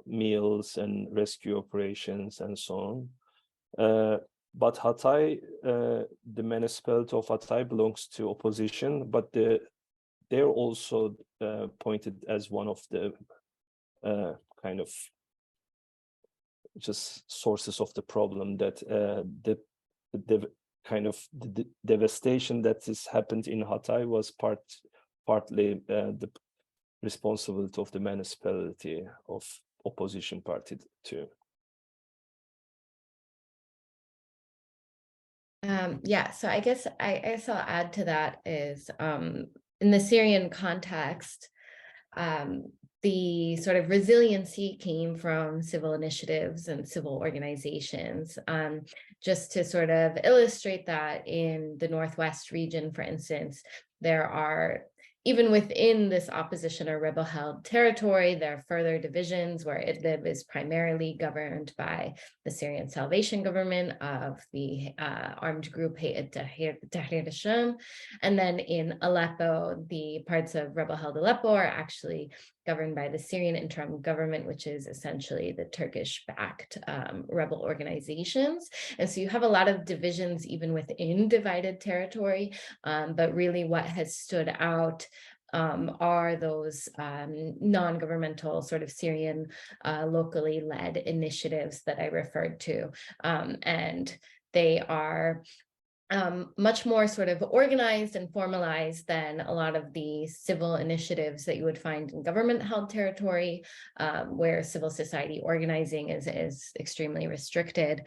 meals and rescue operations and so on. But Hatay, the municipality of Hatay belongs to opposition, but they're also pointed as one of the kind of just sources of the problem, that the kind of the devastation that has happened in Hatay was partly the responsibility of the municipality of opposition party too. Yeah, so I guess I'll add to that is in the Syrian context, the sort of resiliency came from civil initiatives and civil organizations. Just to sort of illustrate that, in the Northwest region, for instance, there are, even within this opposition or rebel-held territory, there are further divisions where Idlib is primarily governed by the Syrian Salvation Government of the armed group Hayat Tahrir al-Sham. And then in Aleppo, the parts of rebel-held Aleppo are actually governed by the Syrian interim government, which is essentially the Turkish-backed rebel organizations. And so you have a lot of divisions even within divided territory, but really what has stood out are those non-governmental sort of Syrian locally led initiatives that I referred to. And they are much more sort of organized and formalized than a lot of the civil initiatives that you would find in government-held territory, where civil society organizing is extremely restricted.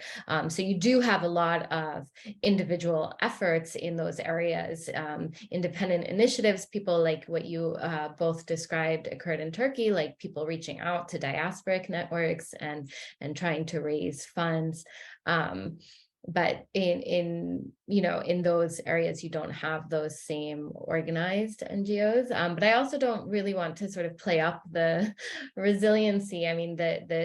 So you do have a lot of individual efforts in those areas, independent initiatives, people like what you both described occurred in Turkey, like people reaching out to diasporic networks and trying to raise funds. but in those areas, you don't have those same organized NGOs. But I also don't really want to sort of play up the resiliency. I mean,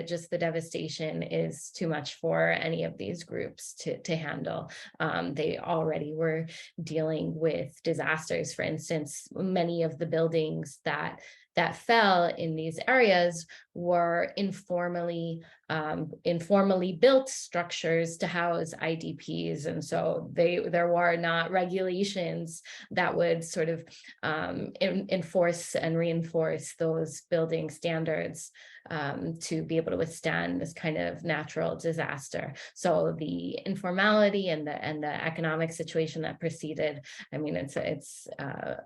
just the devastation is too much for any of these groups to handle. They already were dealing with disasters. For instance, many of the buildings that fell in these areas were informally built structures to house IDPs, and so there were not regulations that would sort of enforce and reinforce those building standards to be able to withstand this kind of natural disaster. So the informality and the economic situation that preceded, I mean, it's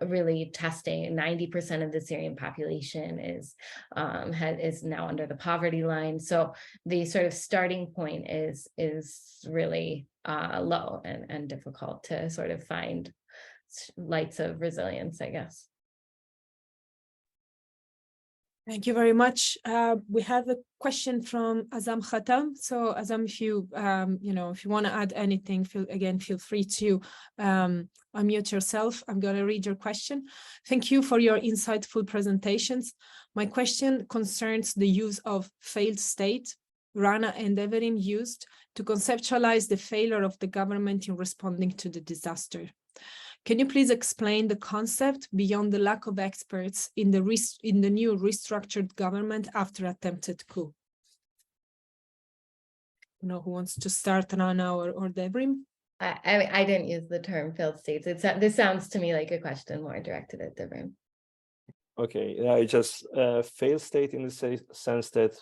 really testing. 90% of the Syrian population is now under the poverty line. So the sort of starting point is really low and difficult to sort of find lights of resilience, I guess. Thank you very much. We have a question from Azam Khatam. So Azam, if you want to add anything, feel free to unmute yourself. I'm going to read your question. Thank you for your insightful presentations. My question concerns the use of failed state Rana and Devrim used to conceptualize the failure of the government in responding to the disaster. Can you please explain the concept beyond the lack of experts in the new restructured government after attempted coup? Who wants to start, Rana or Devrim? I didn't use the term failed states. This sounds to me like a question more directed at Devrim. Okay, I just failed state in the sense that,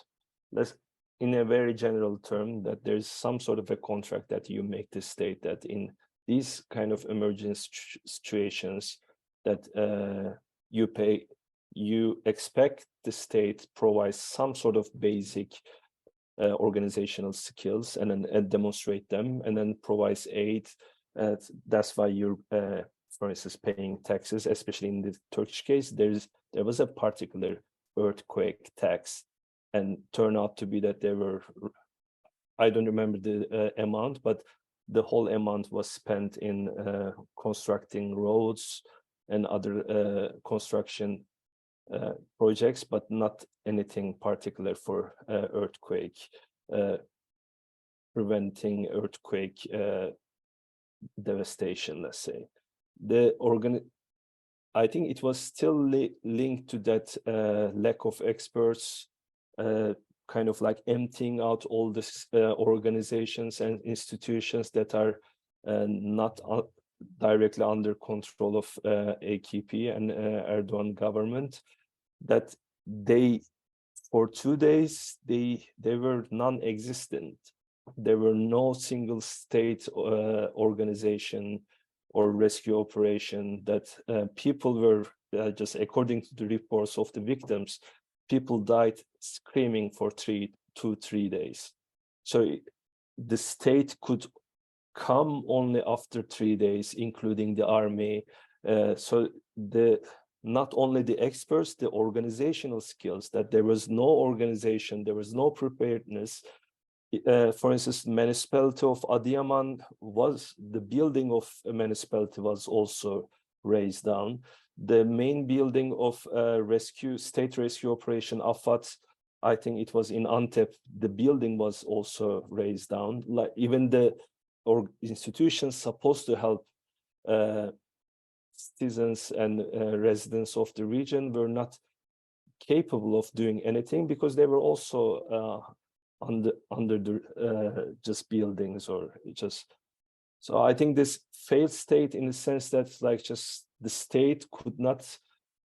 in a very general term, that there's some sort of a contract that you make the state that in these kind of emergency situations that you expect the state provides some sort of basic organizational skills and then demonstrate them and then provides aid. That's why you're, for instance, paying taxes, especially in the Turkish case, there was a particular earthquake tax, and turned out to be that there were, I don't remember the amount, but the whole amount was spent in constructing roads and other construction projects, but not anything particular for earthquake, preventing earthquake devastation, let's say. I think it was still linked to that lack of experts, kind of like emptying out all these organizations and institutions that are not directly under control of AKP and Erdogan government, that for 2 days, they were non-existent. There were no single state organization or rescue operation that people were, just according to the reports of the victims, people died screaming for 3 days. So the state could come only after 3 days, including the army. So not only the experts, the organizational skills, that there was no organization, there was no preparedness. For instance, the municipality of Adıyaman the building of a municipality was also razed down. The main building of state rescue operation Afat, I think it was in Antep, the building was also razed down. Like even the institutions supposed to help citizens and residents of the region were not capable of doing anything because they were also under the just buildings or just. So I think this failed state in the sense that like just the state could not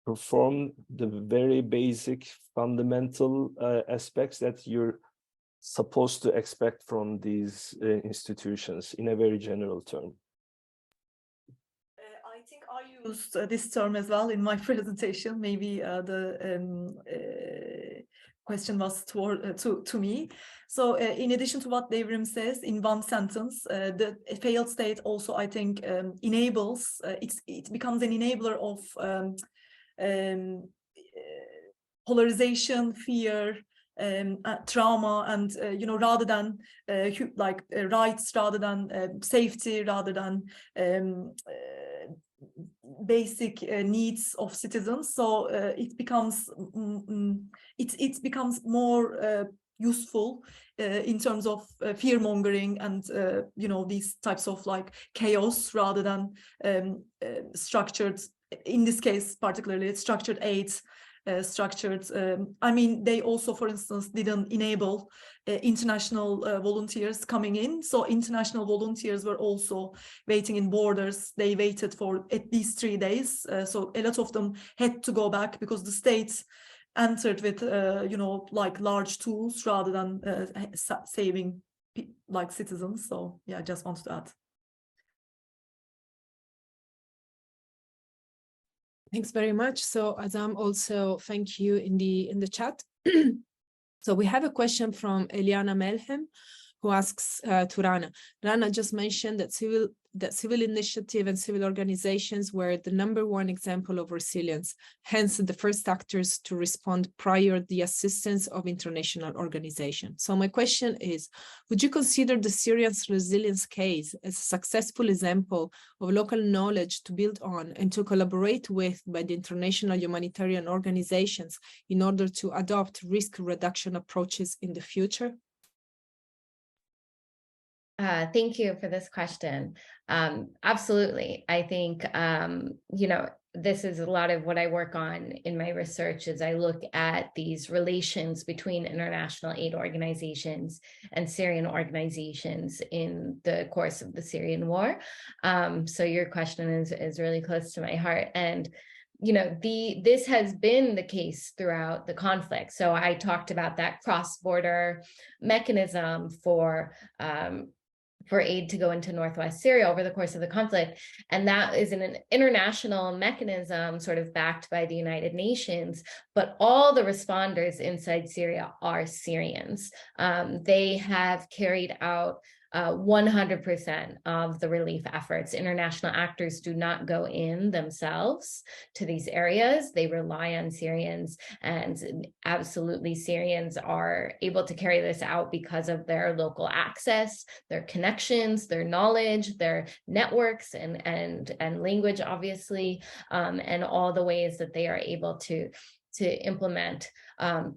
perform the very basic fundamental aspects that you're supposed to expect from these institutions in a very general term. I think I used this term as well in my presentation. Maybe the question was to me. So in addition to what Devrim says in one sentence, the failed state also, I think, enables, it becomes an enabler of polarization, fear, trauma, and rather than rights, rather than safety, rather than basic needs of citizens. So it becomes more useful in terms of fear mongering and these types of chaos, rather than structured, in this case particularly structured aid. I mean, they also, for instance, didn't enable international volunteers coming in. So international volunteers were also waiting in borders. They waited for at least 3 days. So a lot of them had to go back because the state entered with, large tools rather than saving citizens. So yeah, I just wanted to add. Thanks very much. So Azam, also thank you in the chat. So we have a question from Eliana Melhem, who asks to Rana. Rana just mentioned that civil initiative and civil organizations were the #1 example of resilience, hence the first actors to respond prior the assistance of international organizations. So my question is, would you consider the Syrians' resilience case as a successful example of local knowledge to build on and to collaborate with by the international humanitarian organizations in order to adopt risk reduction approaches in the future? Thank you for this question. Absolutely. I think, this is a lot of what I work on in my research as I look at these relations between international aid organizations and Syrian organizations in the course of the Syrian war. So your question is really close to my heart. And this has been the case throughout the conflict. So I talked about that cross-border mechanism for aid to go into Northwest Syria over the course of the conflict. And that is an international mechanism sort of backed by the United Nations, but all the responders inside Syria are Syrians. They have carried out 100% of the relief efforts. International actors do not go in themselves to these areas. They rely on Syrians, and absolutely Syrians are able to carry this out because of their local access, their connections, their knowledge, their networks, and language, obviously, and all the ways that they are able to implement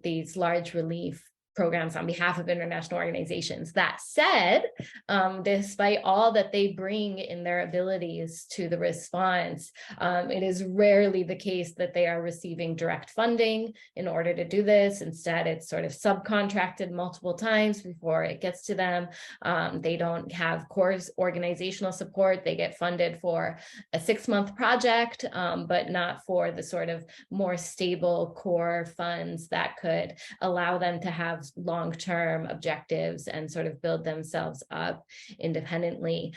these large relief programs on behalf of international organizations. That said, despite all that they bring in their abilities to the response, it is rarely the case that they are receiving direct funding in order to do this. Instead, it's sort of subcontracted multiple times before it gets to them. They don't have core organizational support. They get funded for a 6-month project, but not for the sort of more stable core funds that could allow them to have long-term objectives and sort of build themselves up independently.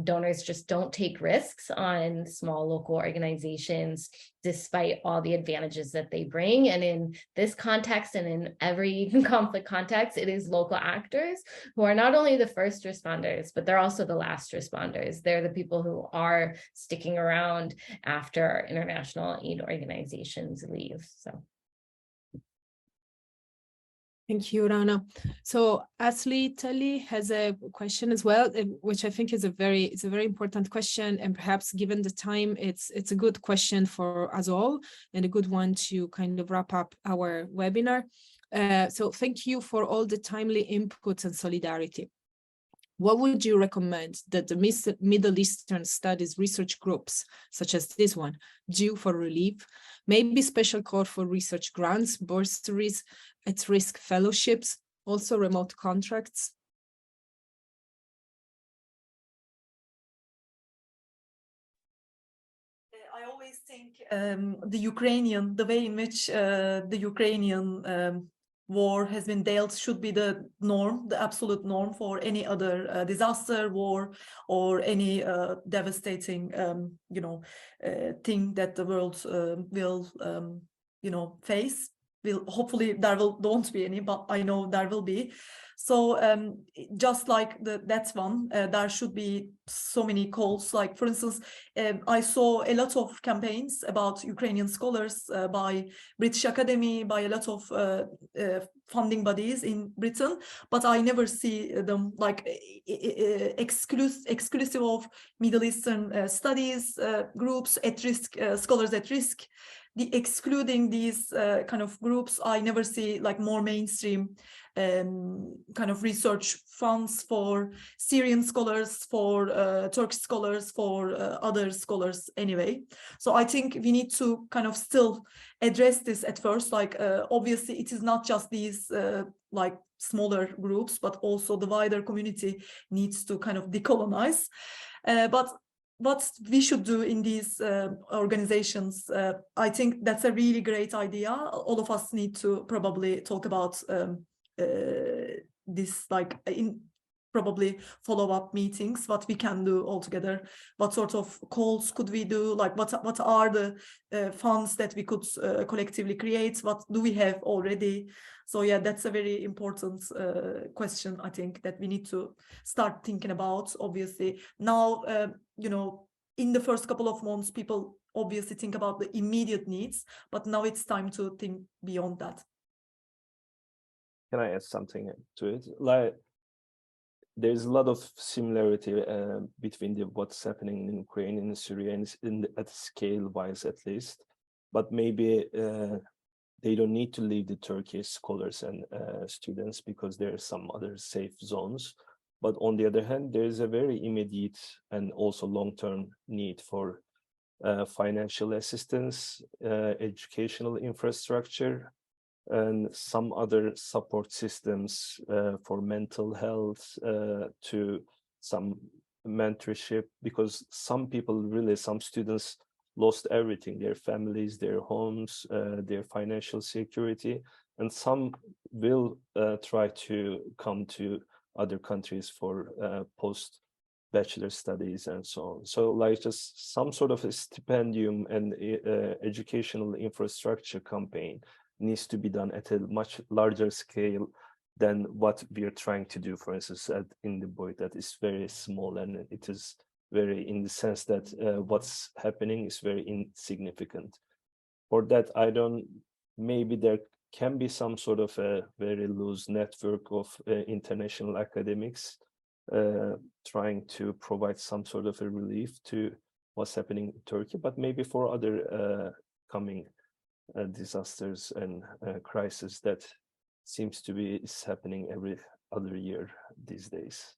Donors just don't take risks on small local organizations, despite all the advantages that they bring. And in this context, and in every conflict context, it is local actors who are not only the first responders, but they're also the last responders. They're the people who are sticking around after international aid organizations leave. So. Thank you, Rana. So Asli Tali has a question as well, which I think is a very important question, and perhaps given the time, it's a good question for us all and a good one to kind of wrap up our webinar. So thank you for all the timely inputs and solidarity. What would you recommend that the Middle Eastern Studies research groups, such as this one, do for relief? Maybe special call for research grants, bursaries, at-risk fellowships, also remote contracts? I always think the way in which the Ukrainian war has been dealt should be the norm, the absolute norm for any other disaster, war, or any devastating, thing that the world will, face. hopefully there don't be any, but I know there will be. So just like that one, there should be so many calls. Like, for instance, I saw a lot of campaigns about Ukrainian scholars by British Academy, by a lot of funding bodies in Britain, but I never see them like exclusive of Middle Eastern studies groups at risk, scholars at risk. Excluding these kind of groups, I never see like more mainstream kind of research funds for Syrian scholars, for Turkish scholars, for other scholars anyway. So I think we need to kind of still address this at first. Like obviously it is not just these like smaller groups, but also the wider community needs to kind of decolonize. But what we should do in these organizations, I think that's a really great idea. All of us need to probably talk about this, like in probably follow-up meetings, what we can do all together, what sort of calls could we do, like what are the funds that we could collectively create, what do we have already. So yeah, that's a very important question, I think, that we need to start thinking about. Obviously now, you know, in the first couple of months, people obviously think about the immediate needs, but now it's time to think beyond that. Can I add something to it? Like, there's a lot of similarity between what's happening in Ukraine and Syria, and at scale wise at least. But maybe they don't need to leave the Turkish scholars and students because there are some other safe zones. But on the other hand, there is a very immediate and also long-term need for financial assistance, educational infrastructure, and some other support systems for mental health, to some mentorship, because some people really, some students lost everything, their families, their homes, their financial security, and some will try to come to other countries for post-bachelor studies and so on. So like just some sort of a stipendium and educational infrastructure campaign needs to be done at a much larger scale than what we are trying to do, for instance, in the BOYUT. That is very small, and it is very, in the sense that what's happening is very insignificant. For that, maybe there can be some sort of a very loose network of international academics trying to provide some sort of a relief to what's happening in Turkey, but maybe for other coming disasters and crises that seems to be happening every other year these days.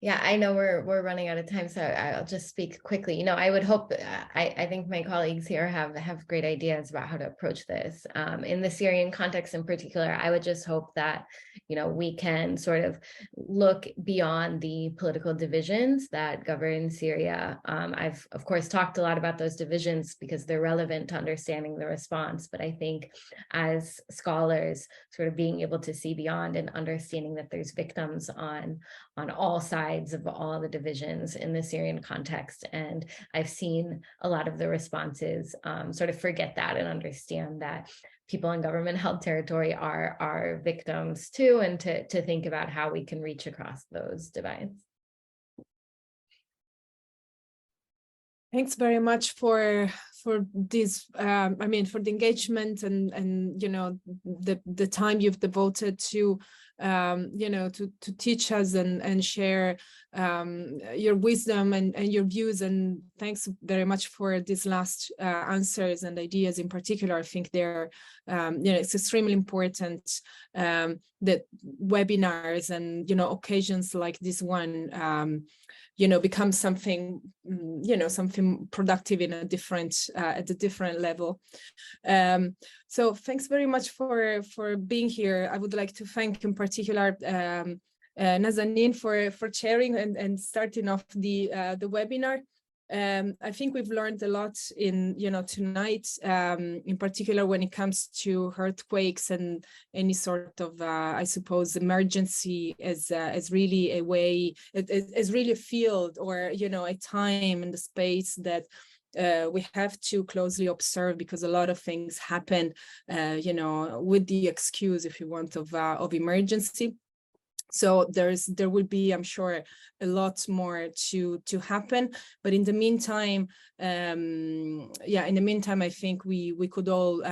Yeah, I know we're running out of time, so I'll just speak quickly. You know, I would hope, I think my colleagues here have great ideas about how to approach this. In the Syrian context in particular, I would just hope that, you know, we can sort of look beyond the political divisions that govern Syria. I've, of course, talked a lot about those divisions because they're relevant to understanding the response, but I think as scholars, sort of being able to see beyond and understanding that there's victims on all sides of all the divisions in the Syrian context. And I've seen a lot of the responses sort of forget that and understand that people in government-held territory are victims too, and to think about how we can reach across those divides. Thanks very much for this, I mean, for the engagement and you know, the time you've devoted to you know, to teach us and share your wisdom and your views. And thanks very much for these last answers and ideas in particular. I think they're, you know, it's extremely important that webinars and, you know, occasions like this one, you know, become something, you know, something productive in a different, at a different level. So thanks very much for being here. I would like to thank in particular Nazanin for chairing and starting off the webinar. I think we've learned a lot in, you know, tonight, in particular when it comes to earthquakes and any sort of, I suppose, emergency as really a way, as really a field or, you know, a time and the space that we have to closely observe, because a lot of things happen, you know, with the excuse, if you want, of emergency. So there will be, I'm sure, a lot more to happen. But in the meantime, I think we could all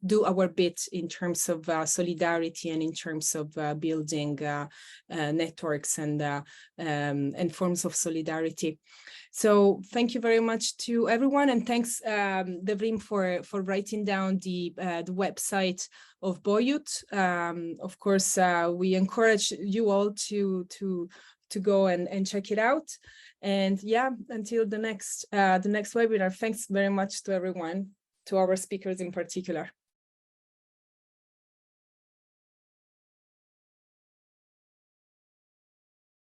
do our bit in terms of solidarity and in terms of building networks and forms of solidarity. So thank you very much to everyone, and thanks Devrim for writing down the website of BOYUT. Of course, we encourage you all to go and check it out. And yeah, until the next webinar, thanks very much to everyone, to our speakers in particular.